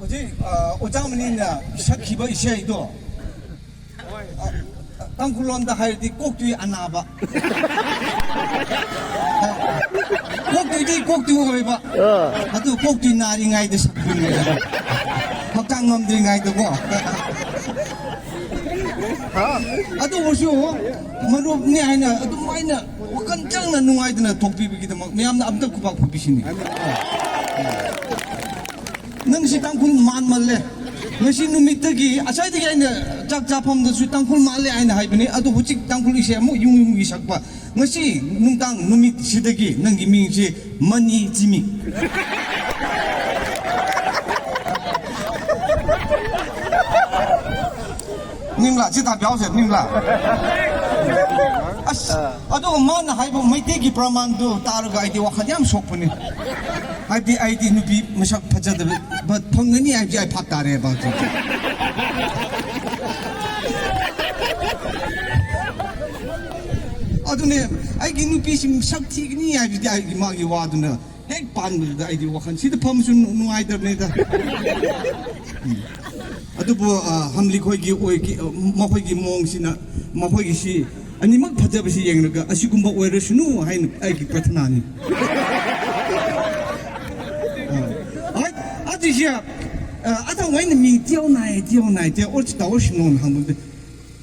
어제 오장문이냐 샤키바 이샤이도 땅굴런다 할때 꼭두이 안 나봐. 꼭두이 꼭두이 해봐. 아또 꼭두이 나리 가이드 샤키네. 확장 놈들이 가이드 뭐. 아또 오쇼. 마루니 아이나 아또 아이나 깜짝나 누아이드나 독비비기도 막 매암나 암덕 구박 비시니. 능시 땅굴 만말래. ngasi numit tagi asai tagi aina jak japam da su tangkul male aina haibini adu huchik tangkul ise mo yung gi sakpa ngasi nungtang numit sidagi nangi ming si mani jimi nimla ji ta biao se nimla as adu man haibo mai tegi praman du targa idi wa khanyam sokpuni 아이디 누비 무sak 파자들 but 펑근이 아이디 아이 팍다래 봐. 아두네 아이디 누비 심 삭티니 아이디 아이디 막이 와두네 핵 반들 아이디 와칸 시드 펌순 누아이더네다. 아두 뭐 함리 거기 오이기 마호기 몽시나 마호기 시 아니 막 파자버시 얘기가 아시군바 오이르스누 하인 아이기 같나니. 아저씨야, 아까 왜 니 뛰어나이, 어찌 나오시 놓은 한번데,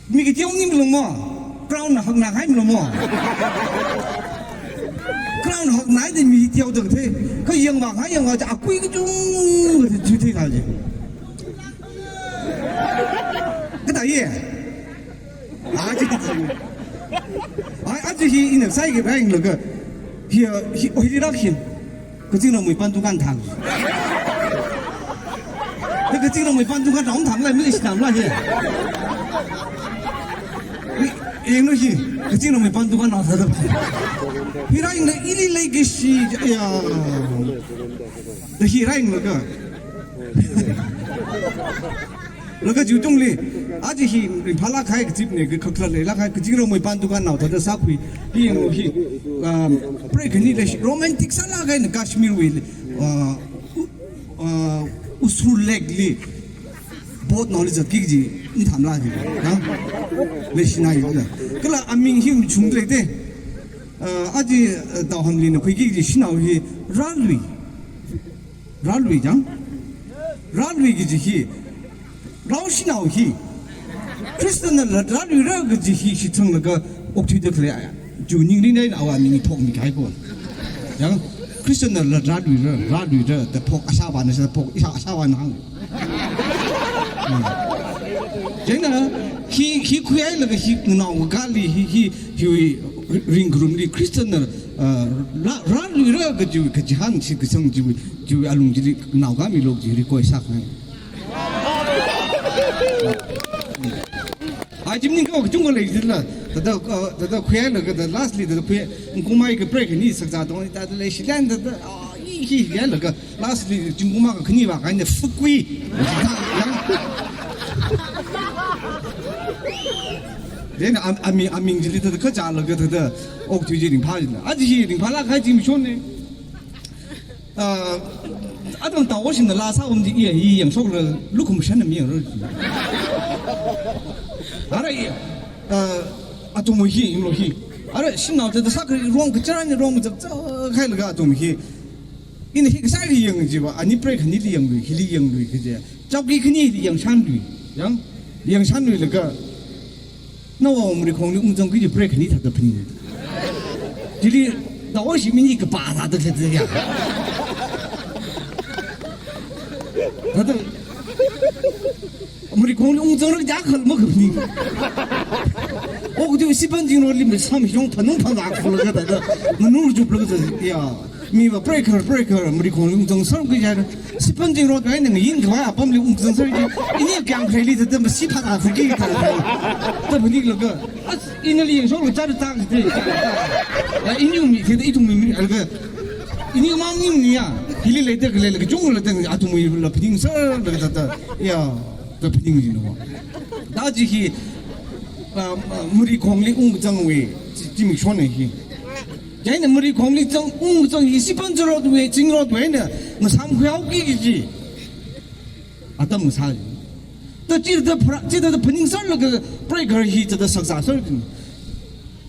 미게 뛰어님을 뭐, 크라운 학나 하임을 뭐, 크라운 학나이데 미 뛰어도 돼, 그 영광 자 꾸이기 좀 주대 가지, 그다 예, 아저씨 이는 사이게 배인 그, 히리락힌, 그 지금 뭐 반두간 당. 那个这个没办，都看长堂来，没想乱去。你东西，这个没办，都看哪头的？你那那一粒那个是，哎呀，那是那个就中嘞，而且是帕拉开个这那个克来，拉开这个没办，都看哪头的啥会？你东西，break 你的 romantic 啥拉开那 Kashmir 为usullegli बहुत नॉलेज है कि जी नहीं थामला जी हाँ लेकिन नहीं होगा कल अमीन ही चुंग लेते आज तो हम लेने कोई कि जी सिनाव ही रालवी जां रालवी की जी ही राव सिनाव ही क्रिस्टन रालवी राग जी ही सिचंग लगा ओक्टी देखले आया जो निंगली नहीं आवा निंग थोक निकाय को जां क्रिस्टन रालवी द फोक आशावान से फोक आशावान हां जेना ही खुयाय लगे ही नाव गाली ही रिंग ग्रुमली क्रिस्टन रालवी ग जो कजहान से गसंग जो आलुंग जी नाव गामी लोग जी रिको ऐसा है आज जिमनी को जुंगो ले दिला दा खुयाय लगे द लास्टली द खुय गुमाई के ब्रेक नि सकजा दो दा ले शिलान द ही ले लगे लास्टली जुंगुमा का खनी बा गाने फुकुई人阿明这里头可加了个他的哦，最近领爬的，而且领爬那还真不错呢。阿种到我现在拉萨我们的也一样说了，路口山的没有人。阿拉也阿种没去，没去。阿拉新老这的啥个容个这样的容这开了个种去，因为那个啥个样子吧，啊你 break 你的样子，你的样子个这，照给肯定的样山路，样山路那个。 那我们的空运中给你 break 你他都喷的，这里到我心里一个巴达都是这样，他都我们的空运中那个家可没可喷，我就西半斤罗里面上面用他弄他咋哭了个他都，我弄就不了个这呀。 มีว่า breaker มันดีของลุงจงสร้างก็ยังสิบปันจริงรถไว้หนึ่งยิงเขาว่าผมเลยลุงจงสร้างอีนี่แกงใครลีแต่มาสิบพันอาฟุกี้แต่แต่พอดีแล้วก็อีนี่เลี้ยงช่วงจ้าจะตั้งที่อีนี่มีคืออีทุ่มมีอะไรก็อีนี่มั่งนี่เนี่ยฮิลิเลยแต่ก็เลยก็จงเลยแต่อาทุ่มมีแล้วพอดีสร้างเลยแต่ย่าแต่พอดีจริงๆว่าดาจีฮีมันดีของลุงจงเว้ที่มีช่วงไหนฮี 얘는 우리 공리정 웅정 20번 들어도 왜 증거도 왜냐 뭐 삼회하기지 아따 무사지 또 찌르다 분ing설 그 브레이커 히트다 석사설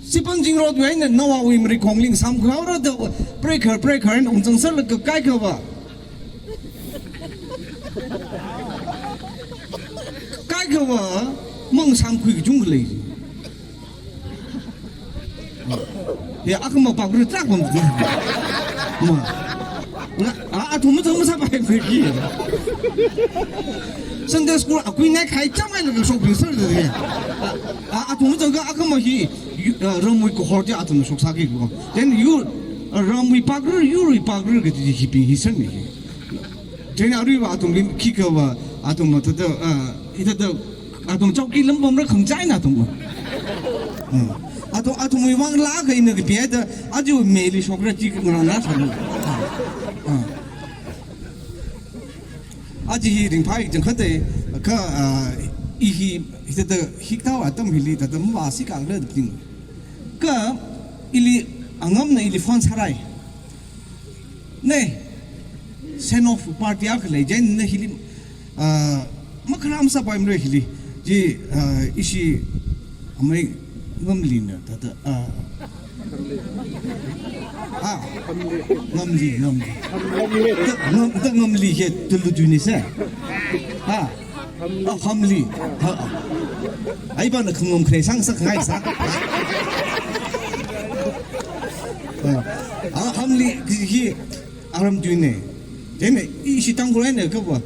시번징로 외에 나와 우리머리 공링 삼가로도 브레이커는 엄청설 그 까이커봐 까이커봐 멍삼쿠이 중글레지 야 아까 뭐 바꾸를 딱 보면 뭐 도무서 봐야 그게 Sunday school aku naik kai camai lagi shopping center deh. Domuso ga aku mahi ramui ko horti atom shop saki ko. Then you ramui pagru ke di hipping hisan ni. Then ari wa atom lin kika wa atom mata da ita da atom chauki lembam ra khang chai na atom. Atom mui wang la ga ina ke bia da aju meli shop ra ji ngana na samu. 아직 이 링파이 좀 그때 그 이히 이때도 히타와 왔던 밀리 다도 마시 강래 딩. 그 일이 안엄나 일이 펀 살아이. 네. 세노프 파티야 그 레전드 힐리 마크람사 바임레 힐리 지 이시 아메 넘리나 다다 ngâm lì hết từ lúc này sao ngâm lì ai bảo nó không ngâm khay sang sắc ngay sắc ngâm lì cái 아람 뒤네 쟤네 이시 땅굴에네 그거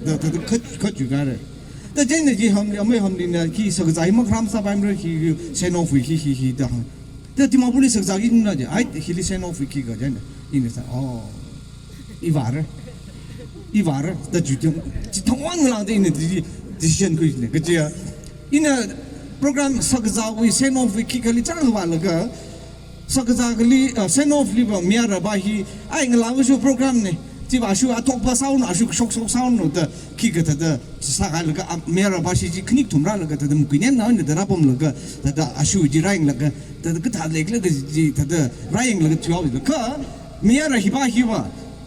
너 컷 주가래 또 쟤네 지 험리나 기서 그 자이마 크람사 바임르 기 세노프 히히히다 또 디마불이 석자기 있나지 아이 힐리 세노프 기가 쟤네 이네서 이바르 더 주점 지 통왕랑데 있는 디시션 그 있네 그지야 이나 프로그램 석자위 세노프 기가리 짱을 말라가 석자글리 세노프리바 미아라바히 아잉라우쇼 프로그램네 지바슈 아톡파 사운 아슈 속속 사운노다 기가다 사갈가 미아라바시지 크닉 tum라라가 다다 무기년 나는데 라봄라가 다다 아슈 지라잉라가 다다 그 다레글라가 지 다다 라잉라가 튀어오다 그 미아라 히바히바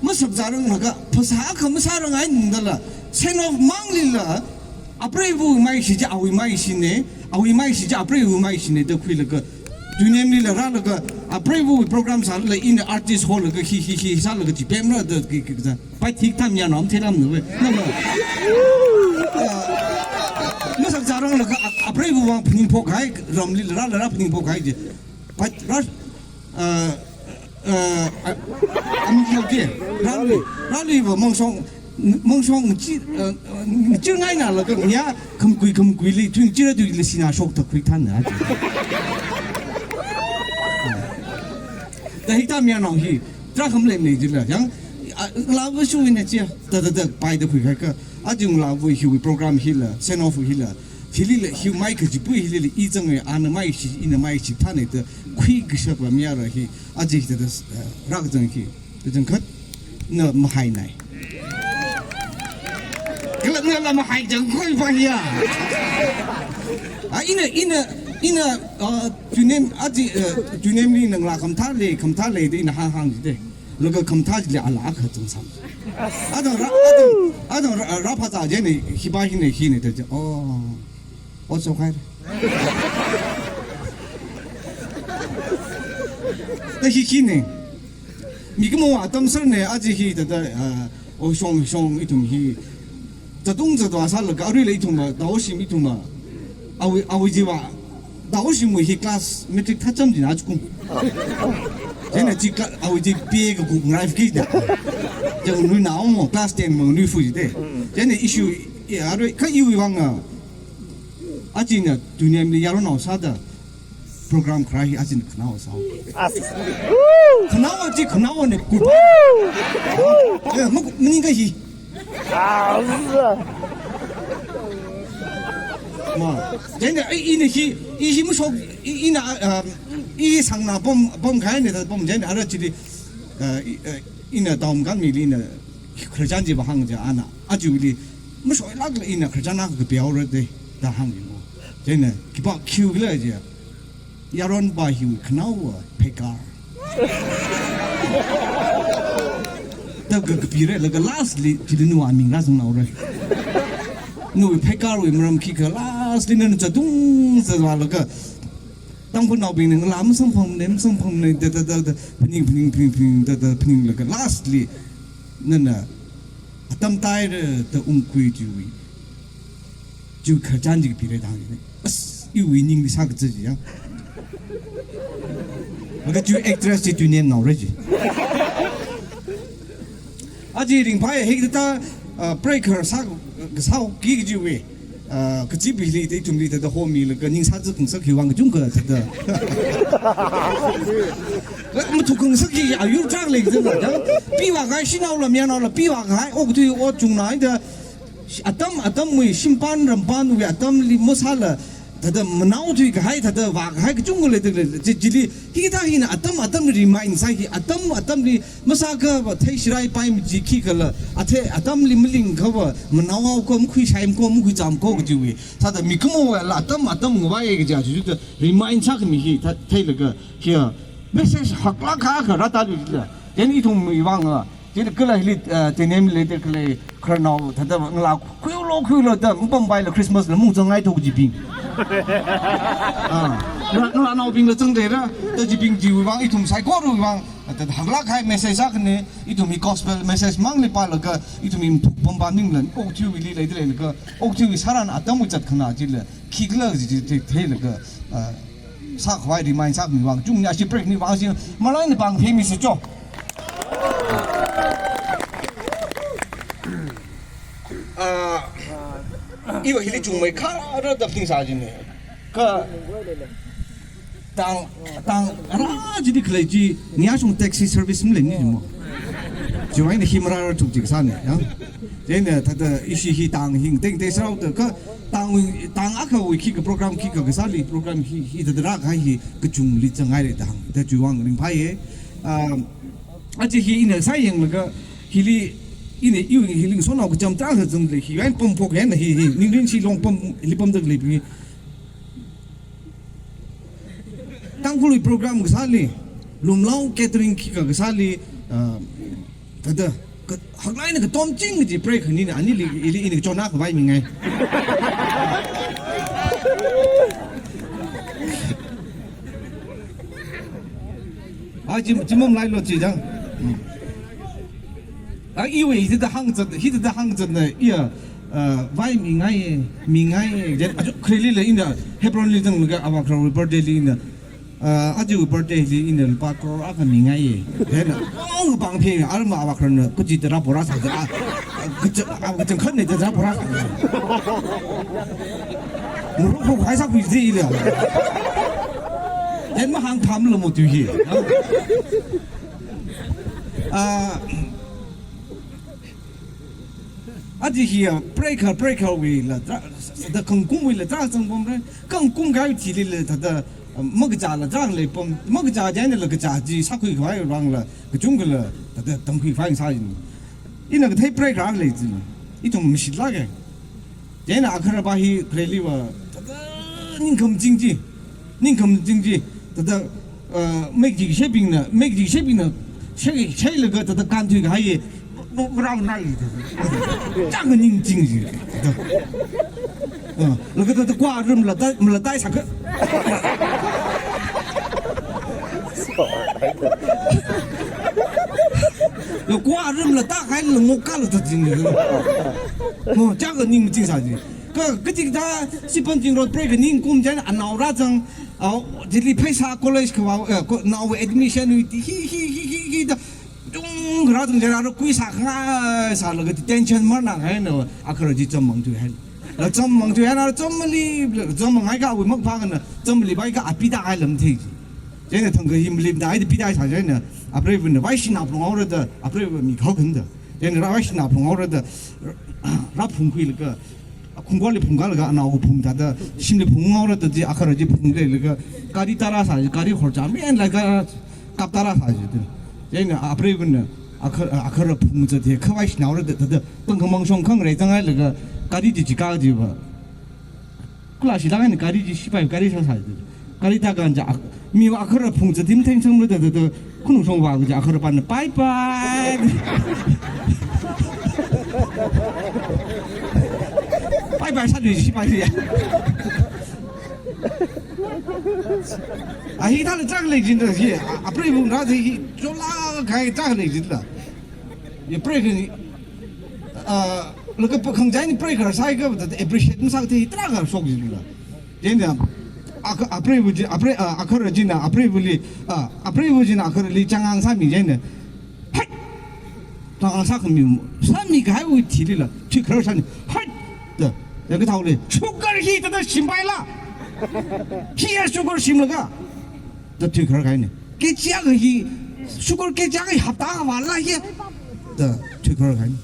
무섭자랑라가 파사 감사랑 아닌달라 세노프 망릴라 아프레부 마이시지 아위 마이시네 아프레부 마이시네 더 크리라가 Dunia la rala ka approve program sal la in artist hall ka hi sal ka tipem na da ki ka pa thik tham ya nom thelam no na ma sak jarang la ka approve wa phning phok hai ramli la rala phning phok hai je pa ras am khel je rali wa mong song chi ngai na la ka ya kham kui li thing chi ra du li sina shok ta kui than na但是他们那些，这很累没劲了。像老夫说呢，这摆的回开个，种老夫修 program 去了，先老夫去了，去了修麦克就不去了，一整个安那麦是，那麦是他那的亏个什么面了去，这的那个东西，这种可那么海奶，那么海真快发呀！ina junem aji junem ni nang la kamtha le de ina hang ji de loga kamtha ji ala kha tung sam adon ra pha za je ne hiba hi ne de so khai da hi ne mi ge mo wa tam sar ne aji hi da shong itum hi da dong za da sa le ga ri le itum ma da shi mi itum ma awi ji wa 다오시 뭐히 클래스 매트릭 타점지 나주고 쟤네 지 아우지 비에가 국 라이프기다 저 우리 나오면 클래스 때 뭐 뉴프지데 쟤네 이슈 아로 그 이유 왕아 아지나 두니엠리 야로 나오사다 프로그램 크라이 아진 나오사 그나와네 구 뭐 뭐인가 히 뭐, 쟤네 이 무속 이 상나 범 가야네 범 쟤네 알았지 이나 다음간 밀리나 그러잔지 뭐 항자 아나 아주 우리 무속 라글 이나 그러잖아 그 배우르데 다 항이 뭐 쟤네 기바 키우길래지 야론 바히 크나워 페카 다 다 그 비례 그 lastly 지는 와밍 라성 나오래 누이 패가로 임람 키가 lastly는 저동 저와가 당분 나오비는 람 성품냄 성품네 다다다 핑 다다 핑 그 lastly 너나 아담 타이르 더 웅쿠이 주위 주 가잔지 비례 당이네 이 위닝 사그지야 Maka tu actress tu name now reji. Aji ring pai hek ta breaker sa ki ji we. Ka ji bi li de tung li de ho mi le ka ning sa zi kong sa ki wang jung ge de. Mo tu kong sa ki ya yu zhang le de da. Bi wa ga xin nao le mian nao le bi wa ga o tu o jung nai de Adam we xin ban ren ban we Adam li mo sa le 다들 나오지 그 하이 다들 와 하이 그 중국에 들 지리 히기다히나 아담 리마인 사기 아담리 마사가 뭐 테시라이 파임 지키컬 아테 아담 리밀링 거버 나와 거 무퀴 샤임 거 무퀴 잠고 그지위 사다 미크모 아담 뭐 얘기 자 주도 리마인 사기 미히 다 테르가 히어 메시지 확락하가 라다리라 얘는 이통 이왕아 jadi kalau hilit tenem leder kalau kerana tada ngelak kuilo dah umpam bayi Christmas le mungkin ngai tu jiping. Ngelak nau ping le ceng dera, tu jiping jiwa bang itu saya koru bang, tadi haglak hai message akne itu mi gospel message mang le pala ke itu mi pembanding le, oh tu wili leder le ke, oh tu saran adam ucat kena jadi kigla jadi teh le ke. Sak wai di main sak mi bang, jumnya si break ni bang si malah ni bang pemi sejauh. 이거 힐이 중매 카라다 핑사지네 그 땅 라지디 클레지 니아송 택시 서비스 물리니 뭐 지와인데 힘라를 tuk지 산네 야 얘네 다다 이시히 땅힘 땡땡스라우드 그땅 아까 위키 그 프로그램 키가 그 살리 프로그램 히드라 가히 그 중리 정아리 땅 대주왕 링파에 아지 히는 사이행 그 힐이 ini iu hiling sono ko jam ta jam le hi wan pom pok hen hi ning ring si long pom li pom de le bi tang kului program ke sali lum lau catering ki ka sali tada haglai ne ka tom ching ji break ni ani li ini chona ka bai mi ngai a jimom lai lo ji jang因为现在杭州呢，外民爱，人就可以了，因为 Hebron 里头那个阿瓦克罗 birthday 里呢，阿就 birthday 里呢，把克罗阿个民爱，人呢，个帮片，阿嘛阿瓦克呢，估计得拉布拉啥子啊，个真看的得拉布拉啥子，我还啥回事了，人嘛行他们了么对些，aji hiya breaker we la da kangkung we la da sang bom re kangkung ga ti le da magja la da le bom magja ja ne la ga ji sa kui khwai rang la ga chung la da dang kui phang sa yin ina ga thai breaker le ji i tum mi la ga ja na akhara ba hi kreli wa da ning kam jing ji da make ji shaping na che le ga da kan tu ga hi不让那里的，这个人精神，那个他挂着没带上去，要挂着没打开了，我干了他精神，这个人精神的，个这个他基本上说 break 人工钱按闹拉张，这里配啥 college 去哇闹 admission 的。그러던 제가로 꾸이사가 살고 텐션 만나 해노 아크로지 좀 멍두해 좀 멍두해 나 좀리 좀 멍아이가 왜 먹방은 좀리 바이가 아피다 알름티 쟤네 통그 힘림다 아이디 피다 사전에 아프레브는 와이시나 프로그램도 아프레브 미거근데 쟤네 와이시나 프로그램도 라풍퀴르가 공관리 풍가르가 나오고 풍다다 심리 풍어르듯이 아크로지 풍데르가 가리 따라서 가리 hor자 맨라가 갑따라 사지들 얘는 아프레브는 아카라 풍저 대 커와이시 나오르데 더 뻥멍숑 컹레 정할 그 가리지 지가지 봐 클라시 나가는 가리지 시발 가리 상사들 가리다가 이제 มีว่าเขาพงจะทิ้มแทงช่างเลยแต่คุณหนุ่มชงว่าก็จะเขาปันไปไปไปชัดอยู่ที่ไปที่啊，他的这个类型的些，啊，不是用他这就拉开这个类型的，也 break 你，那个不肯在你 break 了，啥一个的 appreciate 上的这个说进去了，真的，啊 break 不进，啊 break 啊可能进了，啊 break 不里，啊 break 不进啊可能里江岸上面真的，嗨，江岸上很明，上面还有体力了，去可上的，嗨，的那个道理，出个人真的心白了。hier sugar simlaga da tikar kaine ke jaga hi sugar ke jaga hata wala hi da tikar kaine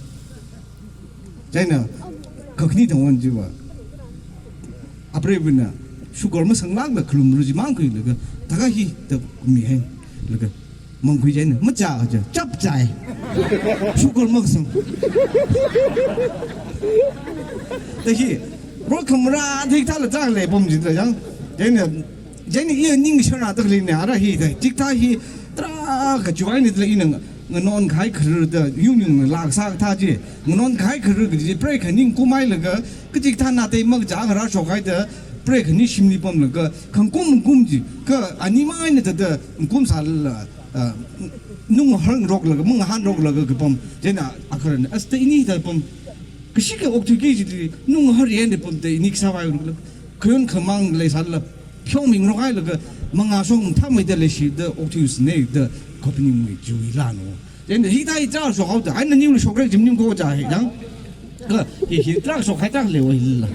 jaina kakni dongwan jiwa apre bina sugar ma sanglang da klum ruji mang kai laga daga hi da mi hen laga mang kui jaina ma ja ja chap jai sugar ma sang da hi我看不ra thì ta là ta lại bom gì rồi chẳng thế này yên ninh cho nào tức lên này ra hi thế tik ta hi tra cái chuối này là yên người non khai khử đó yung yung lạc sang ta chứ người non khai khử cái gì break ninh cú mai là cái tik ta na tay mang giá ra sổ khai đó break ninh sim ni bom là cái không cúm gì cái anh em ai này đó cúm sao là nung hang rok là cái mông han rok là cái bom thế nào à cái này asta ini đó bom cái gì cái octopus gì nung hơi hiện để bấm tay nick sao vậy cái con khăm mang lấy sao là phiêu mình nó cái là cái mang áo song tham mấy cái lấy gì đó octopus này đó copy mình mới chú ý là nó nên hiện tại cháu số học đó anh nhiều số cái chấm có trả hết đó cái hiện tại số khai thác liệu là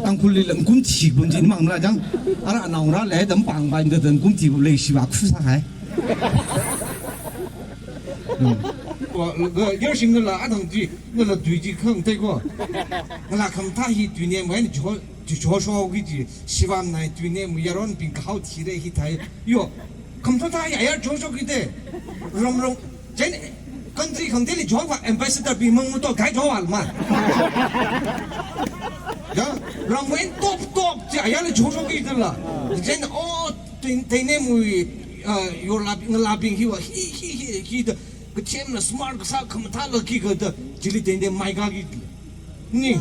tăng khối lượng cũng chỉ bấm chỉ mang là chẳng à nào ra lấy tấm bằng bài được cũng chỉ lấy gì vào khu sao hay我那个有些个拉同志，那个对峙坑对过，那拉坑他一对年买的就说个的，希望那对年没有人并好提的一台，哟，坑他也要就说个的，让真跟这坑这里做法，ambassador 比蒙都改做完了嘛，让我多这样的就说个的了，真的哦，对年没有拉兵去哇，嘿的。个钱呢 ，smart 个啥，他们他那个的，这里点点买个个，你，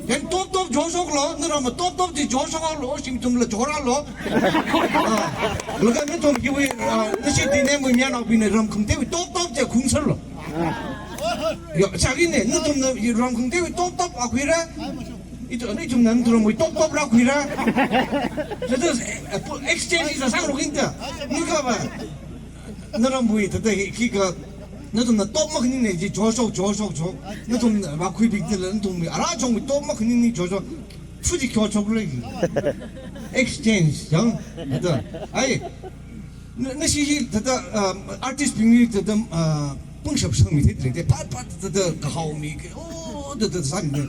人多做手了，那么多就做手了，心中了做了了，那个那种因为那些点点没面那边的人空调多就空手了，有下个呢，那种的人空调多啊亏了。那种人都没多了亏了，这都是不 exchange 是上路的，你看吧。那种不会，他的这个那种的多么肯定的就着手，那种的把亏平的人都没，那种多么肯定的着手，自己交出来的 ，exchange 行，对，哎，那些他的artist 朋友他的本身生命的，啪他的好米个哦，这啥的。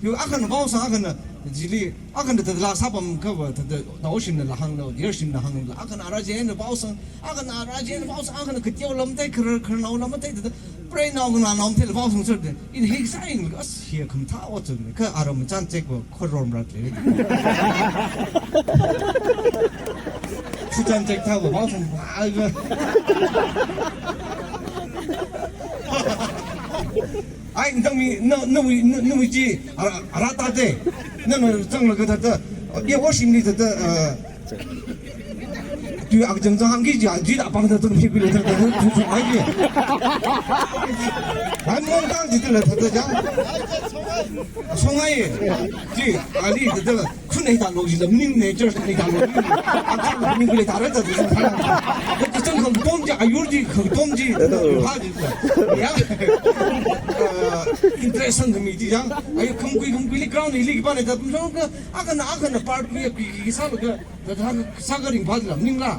有阿看的包上阿看的，这里阿看的他拉萨邦个吧，他的老新的拉行了，第二新的行了，阿看阿拉杰的包上，阿看阿拉杰的包上，阿看的可掉了么带，可闹了么带的，不然闹个那闹的包上说的，因黑啥因个些看他我真的，可阿拉们讲这个可容不了的，是讲这他我包上哇个。哎，你那么几阿大的，那么挣了个他的，也我心里他的对啊，正行给讲，最大帮他挣屁股了，他出来的，还没刚起的了，他讲，从来也，对，啊你这个去那大路去了，明年就是那大路，啊，明年大了这就是他，正很东家有的很东西，他就是，呀，interesting 的米的讲，哎呦，空归的搞你那个把那个，不说个，阿个那把个啥那个，他啥个人把的了，明了。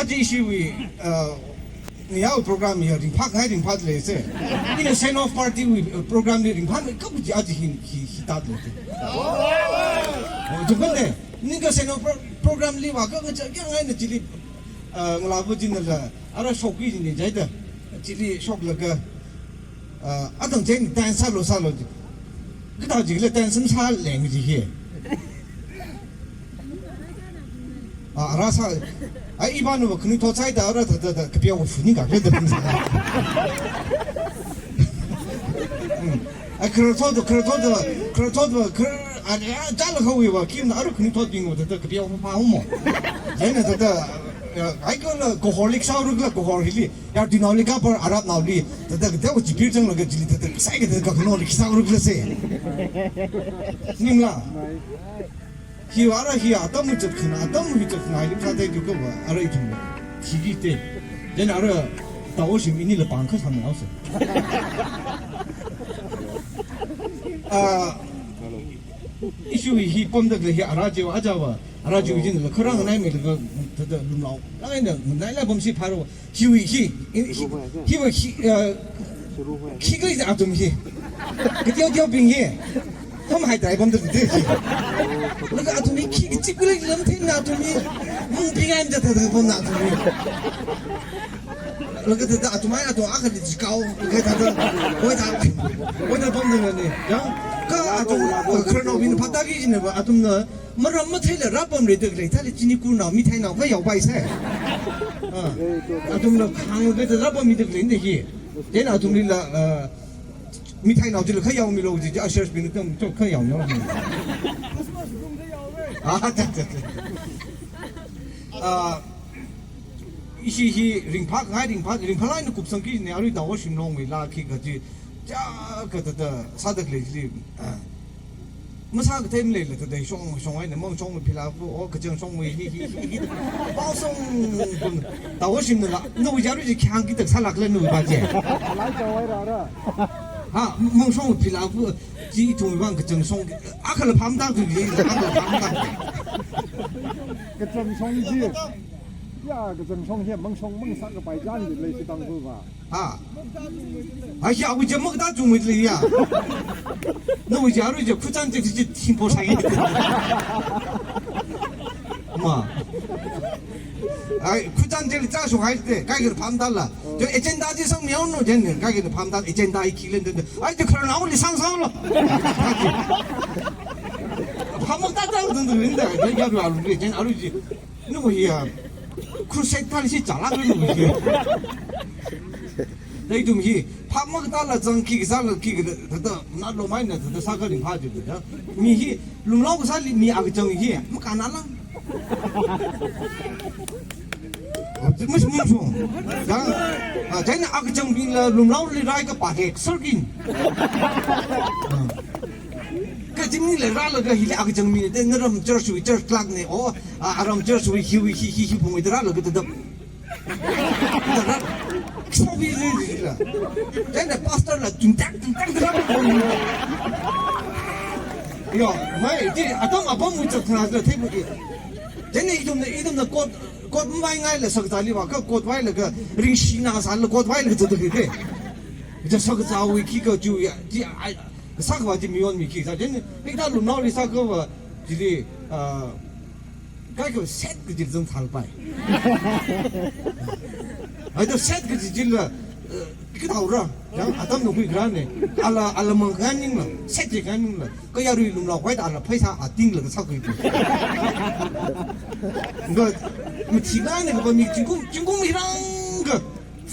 这是为你要 program 要人拍还人拍的嘞噻，因为 send off party 为 program 的人拍没根本就很大的嘞，就问的，那个 send off program 里话，个这样来的这里我老婆真的了，阿拉手机人家的，这里说那个阿等这你单杀了，个到这个单身差两个这些。 알아서 이반은 뭐 그는 더 차이다 알아 그 비하고 주니까 그래도 그렇다도 아니야 잘라고 이거 김 나를 그는 더 빙고 그 비하고 파오모 얘는 아이고 고홀릭 사우르가 고홀릭이 야 디나올리가 버 아랍 나올리 그때 지필정 그 질리 사이게 그 고홀릭 사우르 그랬어 님라 히 알아 히 아담을 접히나 아담을 접히나 이름 사대 그거 알아 이tum 기기 때 얘는 알아 다오시 미니를 방크 사면 나왔어 이슈 히 뻔다 그 알아지와 아자와 알아지고 이제는 그런 나이면 그 더더 rumlau 나이는 나이라 범시 바로 히히 키가 이제 아tom히 그 띄어 빙이 không hay tại bom được thế gì nó cái atomi khi cái chip cái lắm thế nào atomi mung ping em cho thằng bom nào atomi nó cái thằng atomi ác cái gì cao cái thằng ôi thằng bom được này cái atom cái nó bị phát tác gì này mà atom nó mà làm mất thế là ráp bom rồi được rồi thế là chỉ ni cún nào mi thay nào phải giàu bay xe atom nó khang cái thằng ráp bom mi được rồi này gì thế nào atom là mi thay nào chỉ là khơi dầu mi lâu chỉ ở bên trong khơi dầu nhau 이시 링팍 라인 굽성기 내 아리 나와 심롱 위라 키가지 자 그다 사득리 무사 그 때문에 그때 송송에 멍송을 필라고 그정 송위 히히히 바송 나와 심는가 너 자루지 향기득 살락래 너 바지 멍송을 필라고 지 동반 그정 송 아칼 밤당 그게 그정 송지 야 그정 송해 멍송 sak cái bài gian thì lấy tăng vừa mà 야 우리 저 먹다 좀 뭐야 너 우리 하루 이제 쿠잔제 진짜 팀보 사기 엄마 쿠잔제를 짜서 할때 가게를 밤달라 저 에젠다지 성명로 됐네 가게를 밤달 에젠다 이 길는데 이제 그런 아무리 상상을로 밥 먹다 짜는데 근데 내가 하루 알고 이제 하루지 누구야 쿠세탈시 잘라가는 거지 내 이름이 밥 먹다라 정기 살을 기그 더 나로 많이 더 사거리 봐주거든 미히 룸라고 살리 미 악정이 뭐 가나라 무슨 자 저는 악정 빌라 룸라우리 라이가 빠게 설긴 그 지민이 라라가 힐 악정 미 너럼 저수 저 클락네 오 아람 저수 히히 보이더라 그때 소비를 근데 파스타를 뚱딱 들어가고 야 뭐 이제 아빠 무척 나서 태국이 근데 이놈의 꽃 많이 가려 석자리 와그 와이를 그 링시나 살로 꽃 와이를 저도 그게 이제 석자위 기가 주야 사과지 미원 미기자 근데 일단 루나리 사과 지리 cái set cái gì dân thằng bài, cái set cái gì là cái đầu ra, tâm nó bị cái này, ala mang cái nhưng mà set cái nhưng mà cái nhà rồi lúc nào quay lại là phải sao tiếng là cái sao cái, cái mà chỉ cái này cái mình chính cũng mình đang cái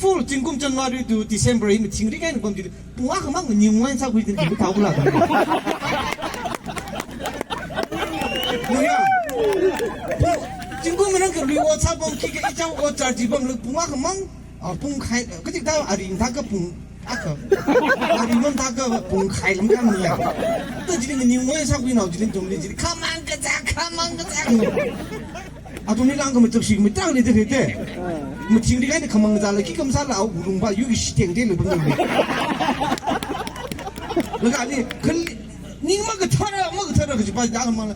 full chính cũng January to December mình chính cái này còn gì, bung cái mang cái nhiều người sao cái cái tháo ra, 지금은 그 리워 차범 기계 이장 어짜 지범 붕아 그만 붕 khai cái gì tao 아린 다가 붕 아까 아린은 다가 붕 khai lắm cái gì tôi chỉ là nhiều người sao khi nào chỉ trong đi chỉ 가만 가자 tôi nghĩ rằng cái mình xí mình trang đi thế thế mình chỉ đi cái này 가만 가자 là cái cầm sát là 우롱 봐 여기 시행 되는 분들 그러니까 아니 그 니가 그 털어 그지 봐 나는 말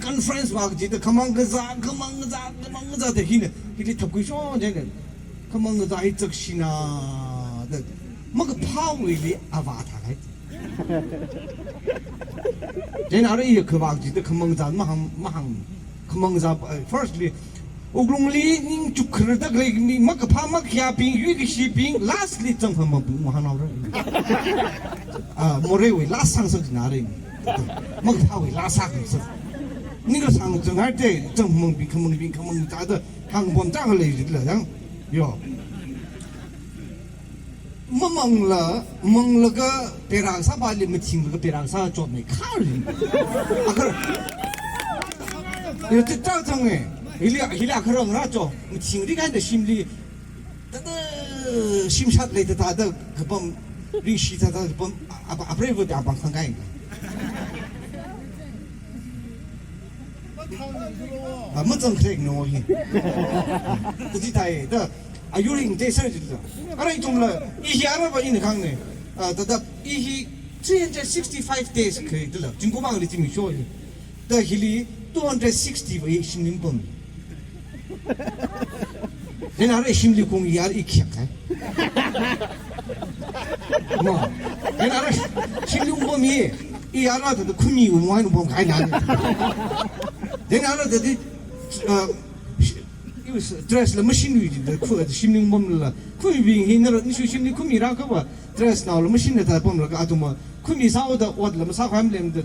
conference 막 지도 가만 가자 대히네 이리 덮고 있어 쟤는 가만 가자 이적시나 뭐그 파워이 아바타가 쟤는 알아요 그막 지도 가만 가자 마항 가만 가자 firstly 오글롱리 닝 죽크르다 그래 막 파막 야빙 유기시빙 lastly 정말 뭐 하나로 모래위 라상서 나래 막 파워이 라상서 你个上正还得正蒙比可蒙比可蒙咋的，看我们咋个来的了，让哟。蒙了个别让啥把你们听了个别让啥做没看人，啊个，有这张张哎，一俩个人那做，你听的看的心里，他的心下来的他的可帮，临时他的帮啊不是不的帮看看。啊，没正确呢，我听，自己台的。啊，有人在设计的，啊，那种了，一些阿拉伯人看呢，他一些365 days 可以的了，中国网里这么说的，但是里260为心灵崩，人家那心理工业一强开，嘛，人家那心灵崩灭，一阿拉他的苦米我们都不开难的，人家那他的因为是这是那么心里的苦，心灵崩了，苦米现在你说心里苦米那个吧，这是那么心里他崩了个阿多嘛，苦米少的我那么少还没的，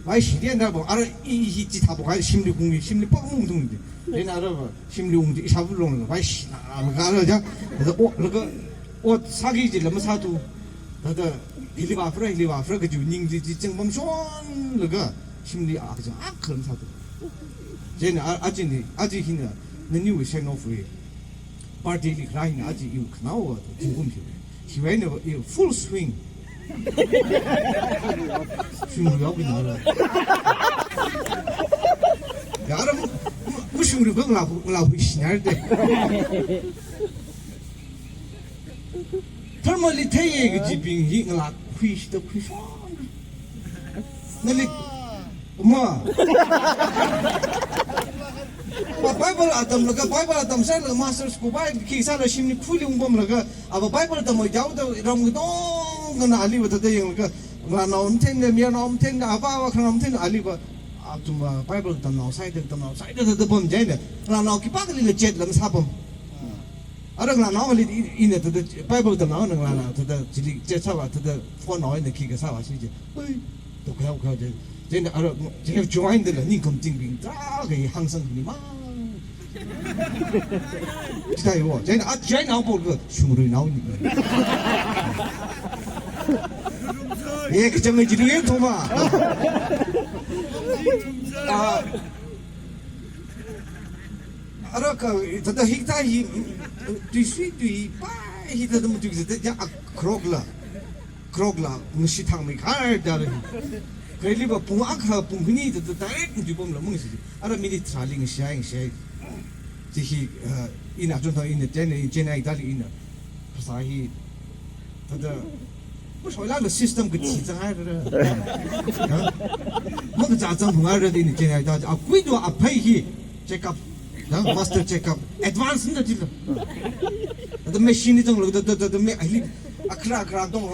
外西点那不，阿拉一吉他不还心理工业，心理不运动的，人家那个心理运动一下不弄了，外西那么干了讲，我啥个那么啥都，那个伊里瓦夫个就人的正崩双那个心理啊，就可能啥都。真的真的现在那你会想到会，把这里看呢，有可能我挺公平的，喜欢那个有 full swing， swing不要不能了，呀，我swing的更老会心眼的，他们里太一个疾病，一个拉亏是的亏爽，那里。嘛，把 Bible adam laga Bible adam sa laga master school ba kisa la shimni khuli umbam laga aba Bible adam jaw da ram dong na ali wa da yang laga la na ten ne mia na ten aba wa khana ten ali ba atuma Bible adam na side da bom jai ne la na ki pa li le jet lam sa bom ara la na li ina da Bible adam na la na da jili jet sa wa da phone na ne ki ga sa wa shi je oi to ka je真的，这个 join 的了，你咁精明，咋个항상你妈？知道有真的join 哪部个熊人哪你个？也个这么几年头嘛？个他的黑大衣，对水对白，他的么就是这样krog了，我西汤没看到的。可以吧？不阿克不可你这direct就帮了梦事，阿拉没得查令写，这些伊那种他伊那真意大利伊那，不啥伊，他的不说那个 system 个体制还是的，我个家政府还是的你真意大利啊，贵多啊配去 check up， 然后 master check up，advance 你知道，那 machine 那种那个没哎哩，啊克动，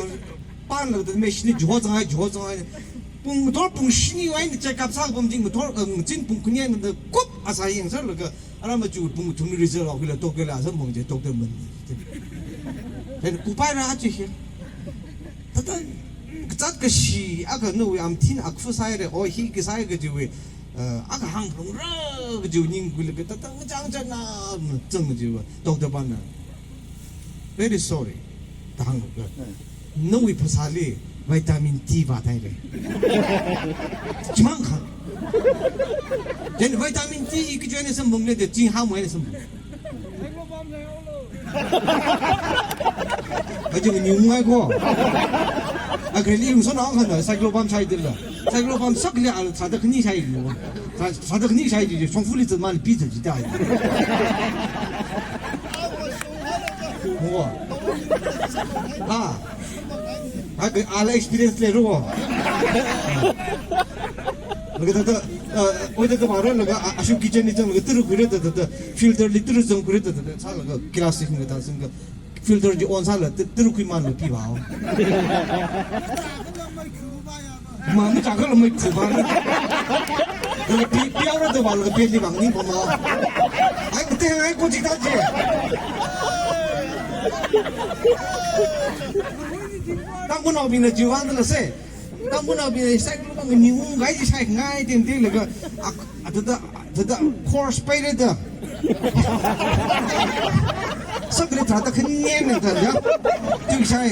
搬那个 machine 就好脏。motor pung sini wain check up sa pung jing motor jing pung kunya na kop asa yang sa laga ara ma chu pung thung result au la to ke la sa mong je to ke men den ku pai ra chi he ta ta zat ke shi aga no am tin ak fu sai re o hi ke sai ke ju we aga hang rong ra ke ju ning ku le ta ta jang jang na zeng ju to de ban na very sorry ta hang no we pasali vitamin D 받아야 돼. 지만큼. 쟤는 vitamin D 그 전에서 먹는데 진 하모에서 먹어. 아주 뉴하고. 아 그래 이용서 나가는 사이클로밤 차이들라. 사이클로밤 썩리 알 사다 그니 차이고. 사다 그니 차이지 총ful리즈만 비트지 다. 뭐? 그 알라 experience ले रहा लगे तो वो तो बाहर लगा अशोक किचन नीचे लगे तेरे घुरे तो फिल्टर लिटर जंग घुरे तो साल लगा क्लासिक में था संग फिल्टर जो ऑन साल तेरे कोई मान लो पी बाओ मामू चाकल में खुबा लगे पी आवर तो बाल लगे पेली बांगनी पमा आई कुत्ते हैं कुछ इधर जे当我脑病的就完了噻，当不那边晒个个牛该就晒爱点点那个他的 course 背着的。सगळे था खन्ने न था जो साय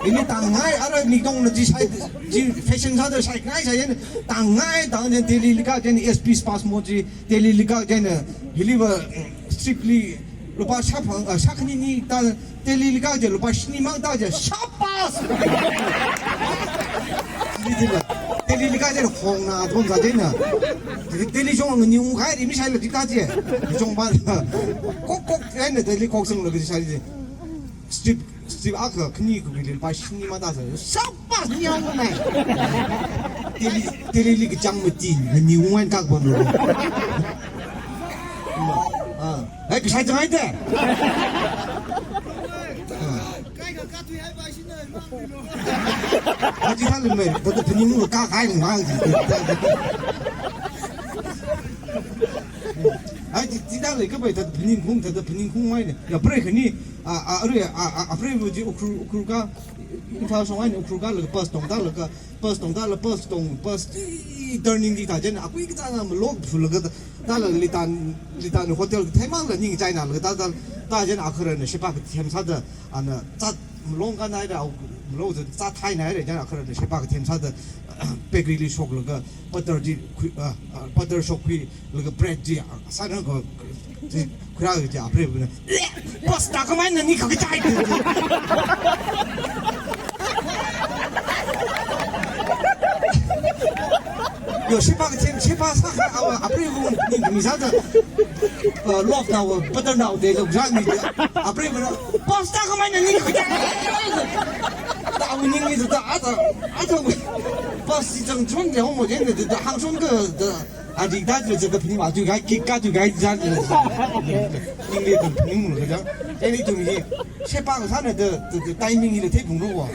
इने तांगाय अरे निदों न जी साय जी फैशन सा साय गाय साय न तांगाय तांग ने दिल्ली लिखा जन एसपी पास मोजी दिल्ली लिखा जन हिलीव स्ट्रिक्टली रुपा शाफंग शाखनी नि ता दिल्ली लिखा जन रुपा शनि मांग ता जन शापास दिल्ली लिखा जन होंग ना दोन सा जन दिल्ली जों न्यू खाय रिमी साय लि का जे जों बा कोक जन दिल्ली कोक संग लि साय जे स्ट्रिप आखो खनी को बिल बा शनि मा दा शापास न्याव नै दिल्ली लिखा जांग मति न्यू वन का बन रो哎，给孩子买的。啊，其他人没，他都肯定弄干海弄上去。哎，其他人个呗，他肯定空买的，要不然肯定不然就乌克你他说完乌克那个 bus 动到那个 bus 动到了 bus turning 的大家呢，一个站那么落出那个，到了里单 hotel 太忙了，你在那个大家那客人呢，是把个天啥的啊呢，咋弄个那的，弄着咋太难的，家那客人呢，是把个天啥的，bakery 里说那个 butter 的butter 说亏那个 bread 的，啥那个这亏了家不是不是 ，bus 打个门呢，你可个在的。有18个天，18啥啊？不是你啥子？loft 那我不得闹的，就让你啊，不是，boss 打个门呢，你可打我你这boss 正春的，我觉得这杭州个啊，你家就这个平嘛，就该这样子，因为跟平木那个，这里东西18个啥呢？这timing 的太恐怖啊！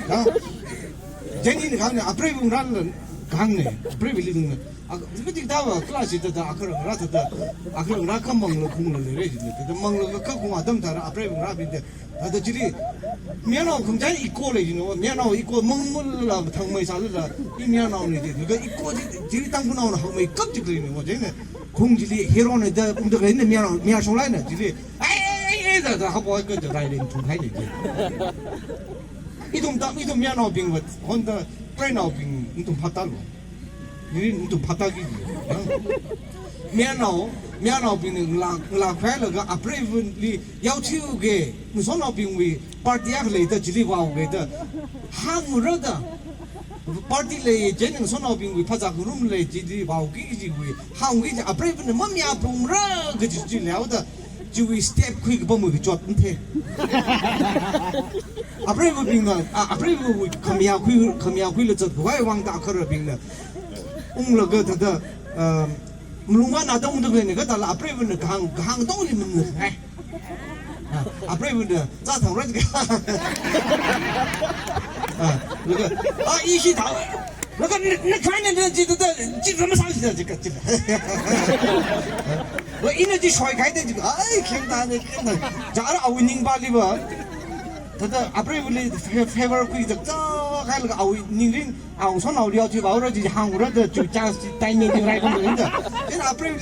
这你看呢，啊，不是用让人。강네 프리빌리는 아 그게 다와 클래스도 아크랑 라트도 아크랑 라카 먹는 공을 내리는데 먹는 거 갖고 와담 다라 앞에 라빈데 아도 지리 면허 굉장히 있고 레지노 면허 있고 먹물라 당매 살라 이 면허는 이거 있고 지리 땅 나오는 하면 껍질 그리는 거 쟤네 공지리 헤로는 더 운동가 있는 면허 솔라는 지리 에이다 하고 그 라이딩 좀 하이지 이동 면허 빙거 혼다 프레너 빙 이동 파달로 이동 파다기지 면허 빙은 라 쾌러가 아프레븐리 야우치우게 무슨 빙위 파티야클레다 지리와우게다 항으로다 파티레 제는 손어빙위 파자그룸레 지리와우기지위 항위지 아프레븐은 맘이야 붕라 그지 지려다 지위 스텝 퀵 범위 줬는데 아프레브 빙가 아프레브 카미야 퀴를 저 그와이 왕다 커러 빙나 웅러가 다다 물론가 나도 운도 그네 가 달라 아프레브는 강 동리면 해 아프레브는 자탕 라지가 그러니까 이시 다 그러니까 내 가는데 지금 뭐 상시다 지금 뭐 이너지 쇼이 가이데 지금 아이 괜찮네 자 알아 위닝 발리바 다다 아프레블리 페버 퀴즈 저 갈가 아우 닝린 아우 손 아우리아 지 바우러지 한국어도 주 짜스 타이밍 라이 건데 이 아프레블리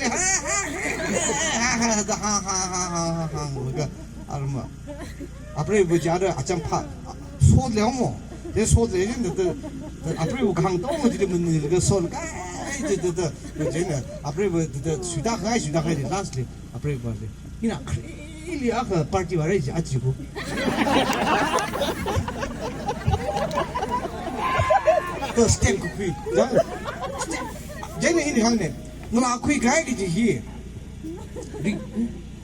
하하하하하하 그러니까 알마 아프레블리 자르 아짱파 소려모 내 소려는데 아프레블 강동 어디 문 그 손 까이드드 그제는 아프레블 수다가 라스리 아프레블 이나 ili aka party varezi achigo to stem ku kui jene ini hangne ngala kui gai gi hi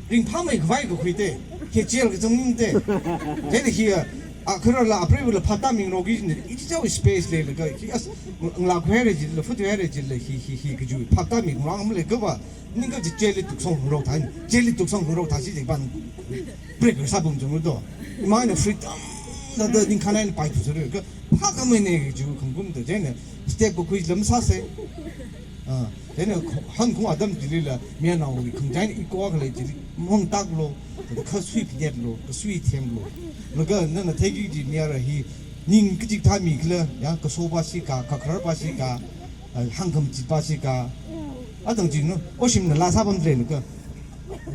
ring phamai gwai ku kui te ke jel ge zong te jene hi a khrola april phata ming ro gi ni jaw space le ga ngala khwere ji le futu here ji le hi ge ju phata ming ro am le ga ba ninga ji jelly tuk성 로 다 jelly tuk성 로 다시 반 브레이크 사봉 정도 마이너 프리덤 나도 닌 칸에 바이트 소리 그 파가면에 지금 궁금도 쟤네 스텝 퀴즈 넘사세 쟤네 한국 아담 들이라 미안하고 굉장히 있고 와글래 지 몽딱로 그 스윗 겟로 그 스윗 템로 너가 너는 대기지 미아라 히 닝 그직 타미 그래 야그 소바시가 가크라바시가 한금지 바시가 아등지는 오심는 라사범들에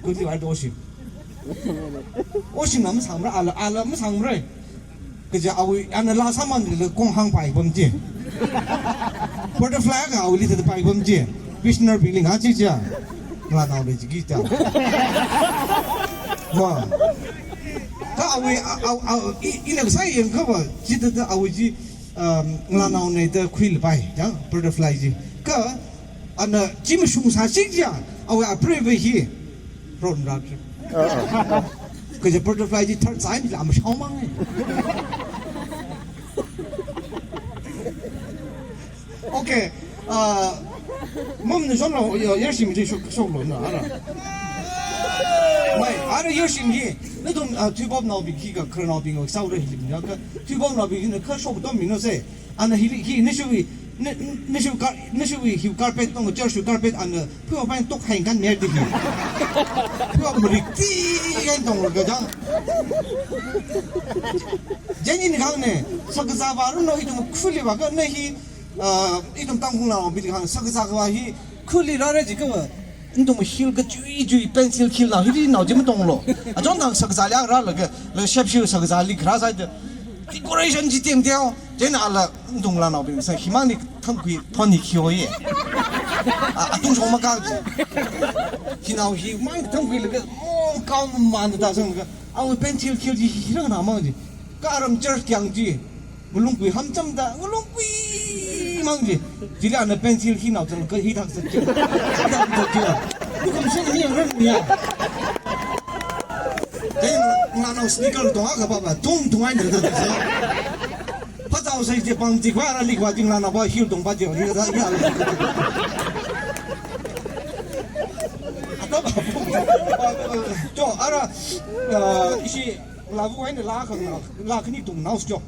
그지 말도 오심 남은 상물 알람 상물에 그저 아우 안에 라사만들 공항 바이범지 버터플라이가 아우 리트 바이범지 피셔너 빌링 아지자 나 나오래 지기자 와 아우 이내 사이 연거봐 지도 아우지 나 나오네 더 퀴일 바이 자 버터플라이지 그 안에 짐 숭사식이야 아우 아프레베히 론라트 그저 버터플라이지 털 사이즈 아무 샤오망해 오케이 몸은 좀로 열심히 좀 속로나 알아 왜 알아 열심히 너도 투법 나오비기가 그런 나오빙어 싸우려 힘이야 그 투법 나오비기는 그 쇼부터 민어세 안에 히 니슈위 니슈위 히 카페트 동거 저슈 카페트 안에 푸어반 똑 행간 내르디 푸어 머리 띠간 동거 가장 제니는 가네 석자바로 너희 좀 쿨리바 그 내히 이좀 땅콩나오 비리한 석자가와히 쿨리라래 지금 운동 힐그 주의 펜실 킬나 히리 나오지면 동로 아 전당 석자량라 그 셰프슈 석자리 그라사이드 디코레이션 지템되어 제는 알라 운동라 나오면서 희망이 탐구이 펀이 키오예 아 동정만 가지 희나오 희망 탐구이 그 까만 다성 그 아우 펜실 킬지 이런 나머지 까름 저장지 물론 그 함점다 물론 망지 지리 안에 펜실 히 나오잖아 그 히닥스 그럼 손이 그러냐 나는 스니커를 동아가 봐봐 동동안 들어서 파자오서 이제 방지 과라 리과 징라나 봐 힐동 바지 어디가 야 아까 저 알아 이시 라고 하는 라크니 동 나오죠